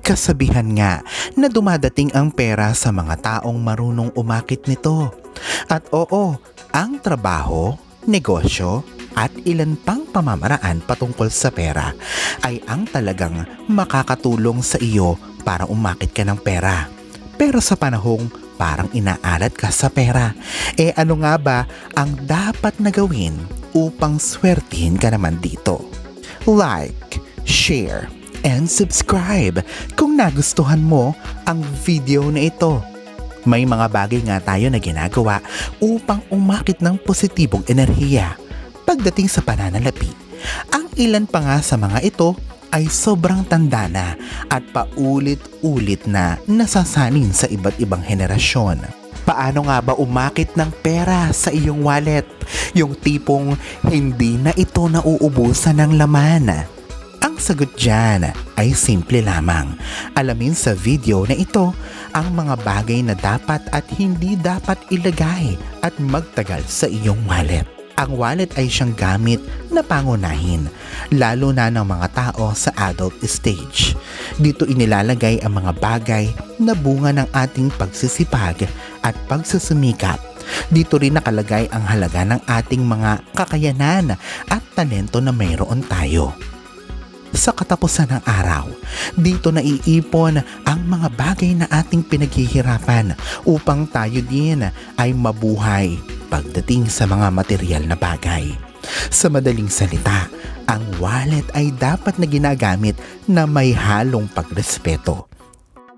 Kasabihan nga na dumadating ang pera sa mga taong marunong umakit nito. At oo, ang trabaho, negosyo, at ilan pang pamamaraan patungkol sa pera ay ang talagang makakatulong sa iyo para umakit ka ng pera. Pero sa panahong parang inaalat ka sa pera, ano nga ba ang dapat na gawin upang swertihin ka naman dito? Like, share, and subscribe kung nagustuhan mo ang video na ito. May mga bagay nga tayo na ginagawa upang umakit ng positibong enerhiya pagdating sa pananalapi. Ang ilan pa nga sa mga ito ay sobrang tanda na at paulit-ulit na nasasanin sa iba't ibang henerasyon. Paano nga ba umakit ng pera sa iyong wallet? Yung tipong hindi na ito nauubusan ng laman. Ang sagot dyan ay simple lamang. Alamin sa video na ito ang mga bagay na dapat at hindi dapat ilagay at magtagal sa iyong wallet. Ang wallet ay siyang gamit na pangunahin, lalo na ng mga tao sa adult stage. Dito inilalagay ang mga bagay na bunga ng ating pagsisipag at pagsusumikap. Dito rin nakalagay ang halaga ng ating mga kakayanan at talento na mayroon tayo. Sa katapusan ng araw, dito naiipon ang mga bagay na ating pinaghihirapan upang tayo din ay mabuhay pagdating sa mga material na bagay. Sa madaling salita, ang wallet ay dapat na ginagamit na may halong pagrespeto.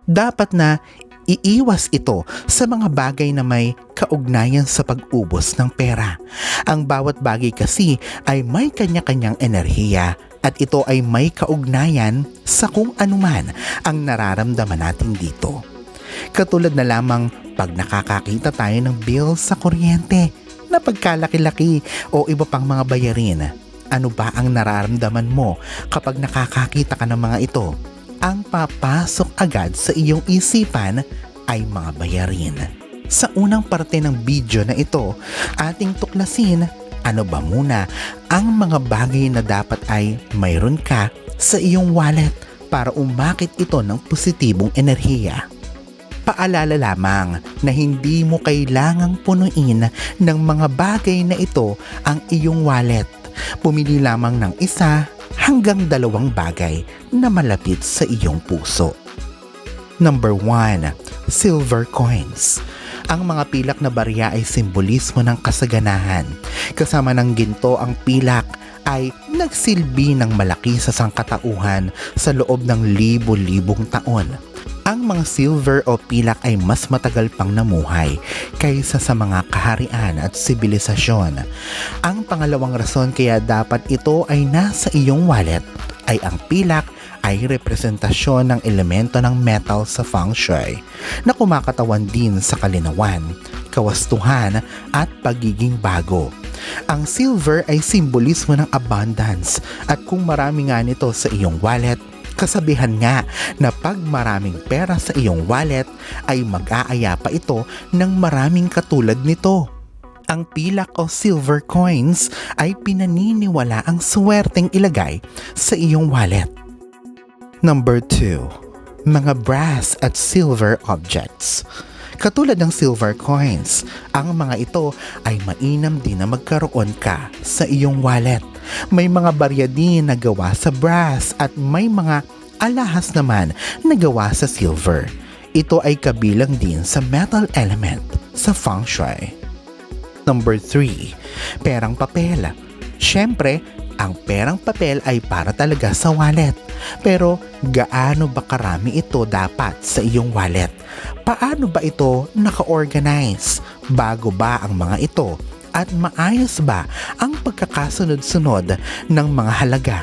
Dapat na iiwas ito sa mga bagay na may kaugnayan sa pag-ubos ng pera. Ang bawat bagay kasi ay may kanya-kanyang enerhiya at ito ay may kaugnayan sa kung anuman ang nararamdaman natin dito. Katulad na lamang pag nakakakita tayo ng bill sa kuryente na pagkalaki-laki o iba pang mga bayarin. Ano ba ang nararamdaman mo kapag nakakakita ka ng mga ito? Ang papasok agad sa iyong isipan ay mga bayarin. Sa unang parte ng video na ito, ating tuklasin ano ba muna ang mga bagay na dapat ay mayroon ka sa iyong wallet para umakit ito ng positibong enerhiya. Paalala lamang na hindi mo kailangang punuin ng mga bagay na ito ang iyong wallet. Pumili lamang ng isa hanggang 2 bagay na malapit sa iyong puso. Number 1. Silver coins. Ang mga pilak na barya ay simbolismo ng kasaganahan. Kasama ng ginto ang pilak ay nagsilbi ng malaki sa sangkatauhan sa loob ng libo-libong taon. Ang mga silver o pilak ay mas matagal pang namuhay kaysa sa mga kaharian at sibilisasyon. Ang pangalawang rason kaya dapat ito ay nasa iyong wallet ay ang pilak ay representasyon ng elemento ng metal sa feng shui na kumakatawan din sa kalinawan, kawastuhan at pagiging bago. Ang silver ay simbolismo ng abundance at kung marami nga nito sa iyong wallet, kasabihan nga na pag maraming pera sa iyong wallet ay mag-aaya pa ito ng maraming katulad nito. Ang pilak o silver coins ay pinaniniwala ang swerteng ilagay sa iyong wallet. Number 2. Mga brass at silver objects. Katulad ng silver coins, ang mga ito ay mainam din na magkaroon ka sa iyong wallet. May mga barya din na gawa sa brass at may mga alahas naman na gawa sa silver. Ito ay kabilang din sa metal element sa feng shui. Number 3. Perang papel. Siyempre, ang perang papel ay para talaga sa wallet. Pero gaano ba karami ito dapat sa iyong wallet? Paano ba ito naka-organize? Bago ba ang mga ito? At maayos ba ang pagkakasunod-sunod ng mga halaga?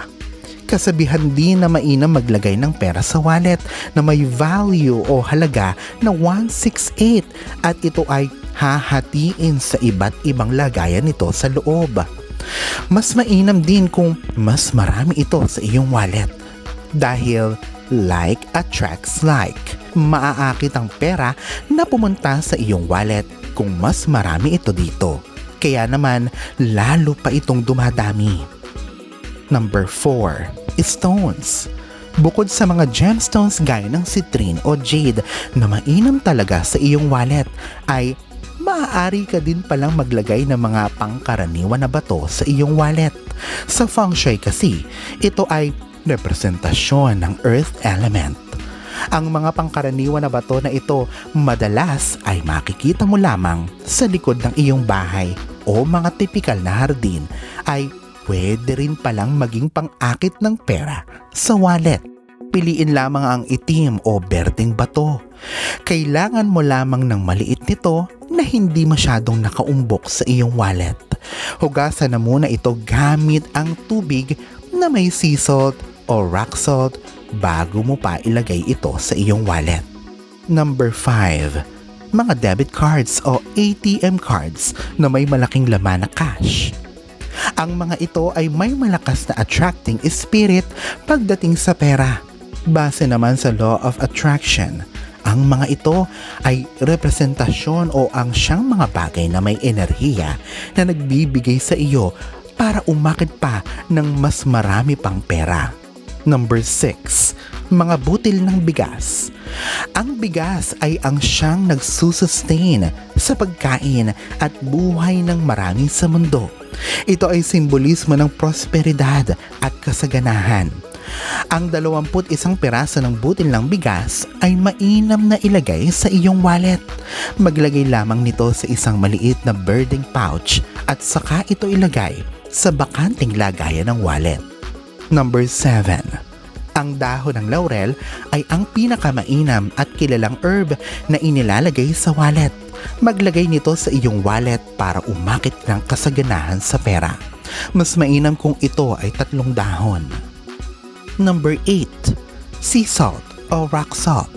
Kasabihan din na mainam maglagay ng pera sa wallet na may value o halaga na 168 at ito ay hahatiin sa iba't ibang lagayan nito sa loob. Mas mainam din kung mas marami ito sa iyong wallet dahil like attracts like. Maaakit ang pera na pumunta sa iyong wallet kung mas marami ito dito. Kaya naman lalo pa itong dumadami. Number 4. Stones. Bukod sa mga gemstones gaya ng citrine o jade na mainam talaga sa iyong wallet, ay maaari ka din palang maglagay ng mga pangkaraniwan na bato sa iyong wallet. Sa feng shui kasi, ito ay representasyon ng earth element. Ang mga pangkaraniwan na bato na ito madalas ay makikita mo lamang sa likod ng iyong bahay o mga tipikal na hardin, ay pwede rin palang maging pang-akit ng pera sa wallet. Piliin lamang ang itim o berdeng bato. Kailangan mo lamang ng maliit nito na hindi masyadong nakaumbok sa iyong wallet. Hugasan na muna ito gamit ang tubig na may sea salt o rock salt bago mo pa ilagay ito sa iyong wallet. Number 5. Mga debit cards o ATM cards na may malaking laman na cash. Ang mga ito ay may malakas na attracting spirit pagdating sa pera. Base naman sa law of attraction, ang mga ito ay representasyon o ang siyang mga bagay na may enerhiya na nagbibigay sa iyo para umakit pa ng mas marami pang pera. Number 6. Mga butil ng bigas. Ang bigas ay ang siyang nagsusustain sa pagkain at buhay ng marami sa mundo. Ito ay simbolismo ng prosperidad at kasaganahan. Ang 21 piraso ng butil ng bigas ay mainam na ilagay sa iyong wallet. Maglagay lamang nito sa isang maliit na birding pouch at saka ito ilagay sa bakanting lagayan ng wallet. Number 7. Ang dahon ng laurel ay ang pinakamainam at kilalang herb na inilalagay sa wallet. Maglagay nito sa iyong wallet para umakit ng kasaganahan sa pera. Mas mainam kung ito ay 3 dahon. Number 8. Sea salt o rock salt.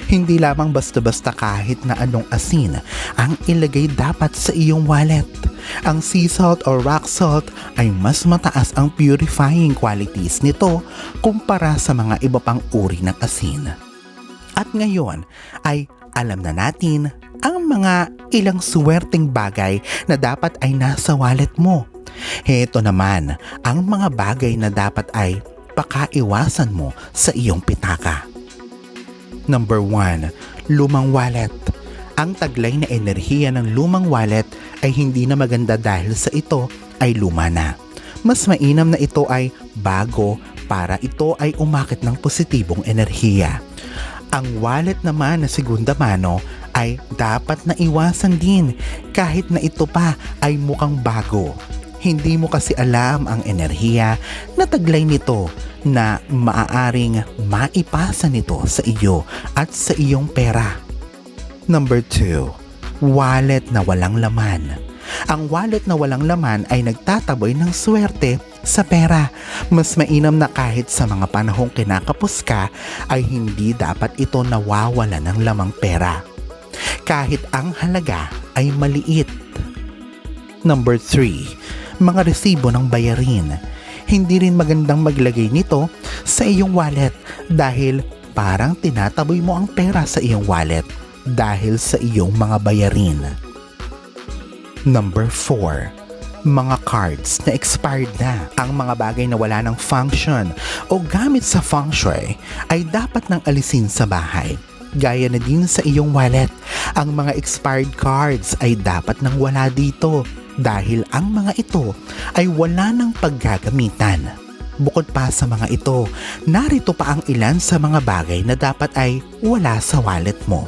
Hindi lamang basta-basta kahit na anong asin ang ilagay dapat sa iyong wallet. Ang sea salt o rock salt ay mas mataas ang purifying qualities nito kumpara sa mga iba pang uri ng asin. At ngayon ay alam na natin ang mga ilang swerteng bagay na dapat ay nasa wallet mo. Heto naman ang mga bagay na dapat ay pakaiwasan mo sa iyong pitaka. Number 1. Lumang wallet. Ang taglay na enerhiya ng lumang wallet ay hindi na maganda dahil sa ito ay luma na. Mas mainam na ito ay bago para ito ay umakit ng positibong enerhiya. Ang wallet naman na segunda mano ay dapat na iwasan din kahit na ito pa ay mukhang bago. Hindi mo kasi alam ang enerhiya na taglay nito na maaaring maipasa nito sa iyo at sa iyong pera. Number 2. Wallet na walang laman. Ang wallet na walang laman ay nagtataboy ng swerte sa pera. Mas mainam na kahit sa mga panahong kinakapos ka ay hindi dapat ito nawawala ng lamang pera. Kahit ang halaga ay maliit. Number 3. Mga resibo ng bayarin. Hindi rin magandang maglagay nito sa iyong wallet dahil parang tinataboy mo ang pera sa iyong wallet dahil sa iyong mga bayarin. Number 4. Mga cards na expired na. Ang mga bagay na wala ng function o gamit sa feng shui ay dapat nang alisin sa bahay. Gaya na din sa iyong wallet, ang mga expired cards ay dapat nang wala dito dahil ang mga ito ay wala ng paggagamitan. Bukod pa sa mga ito, narito pa ang ilan sa mga bagay na dapat ay wala sa wallet mo.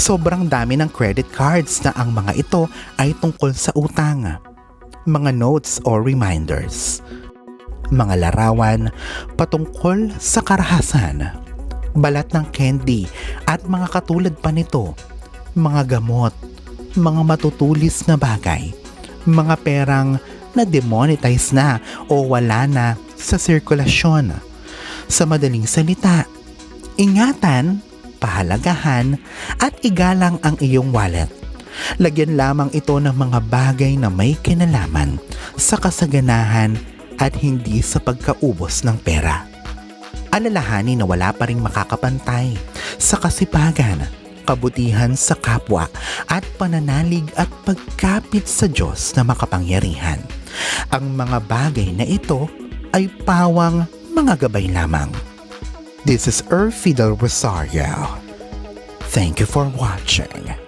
Sobrang dami ng credit cards na ang mga ito ay tungkol sa utang. Mga notes o reminders. Mga larawan patungkol sa karahasan. Balat ng candy at mga katulad pa nito. Mga gamot, mga matutulis na bagay, mga perang na demonetize na o wala na sa sirkulasyon. Sa madaling salita, ingatan, pahalagahan at igalang ang iyong wallet. Lagyan lamang ito ng mga bagay na may kinalaman sa kasaganahan at hindi sa pagkaubos ng pera. Alalahanin na wala pa ring makakapantay sa kasipagan, kabutihan sa kapwa at pananalig at pagkapit sa Diyos na makapangyarihan. Ang mga bagay na ito ay pawang mga gabay lamang. This is Fidel Rosario. Thank you for watching.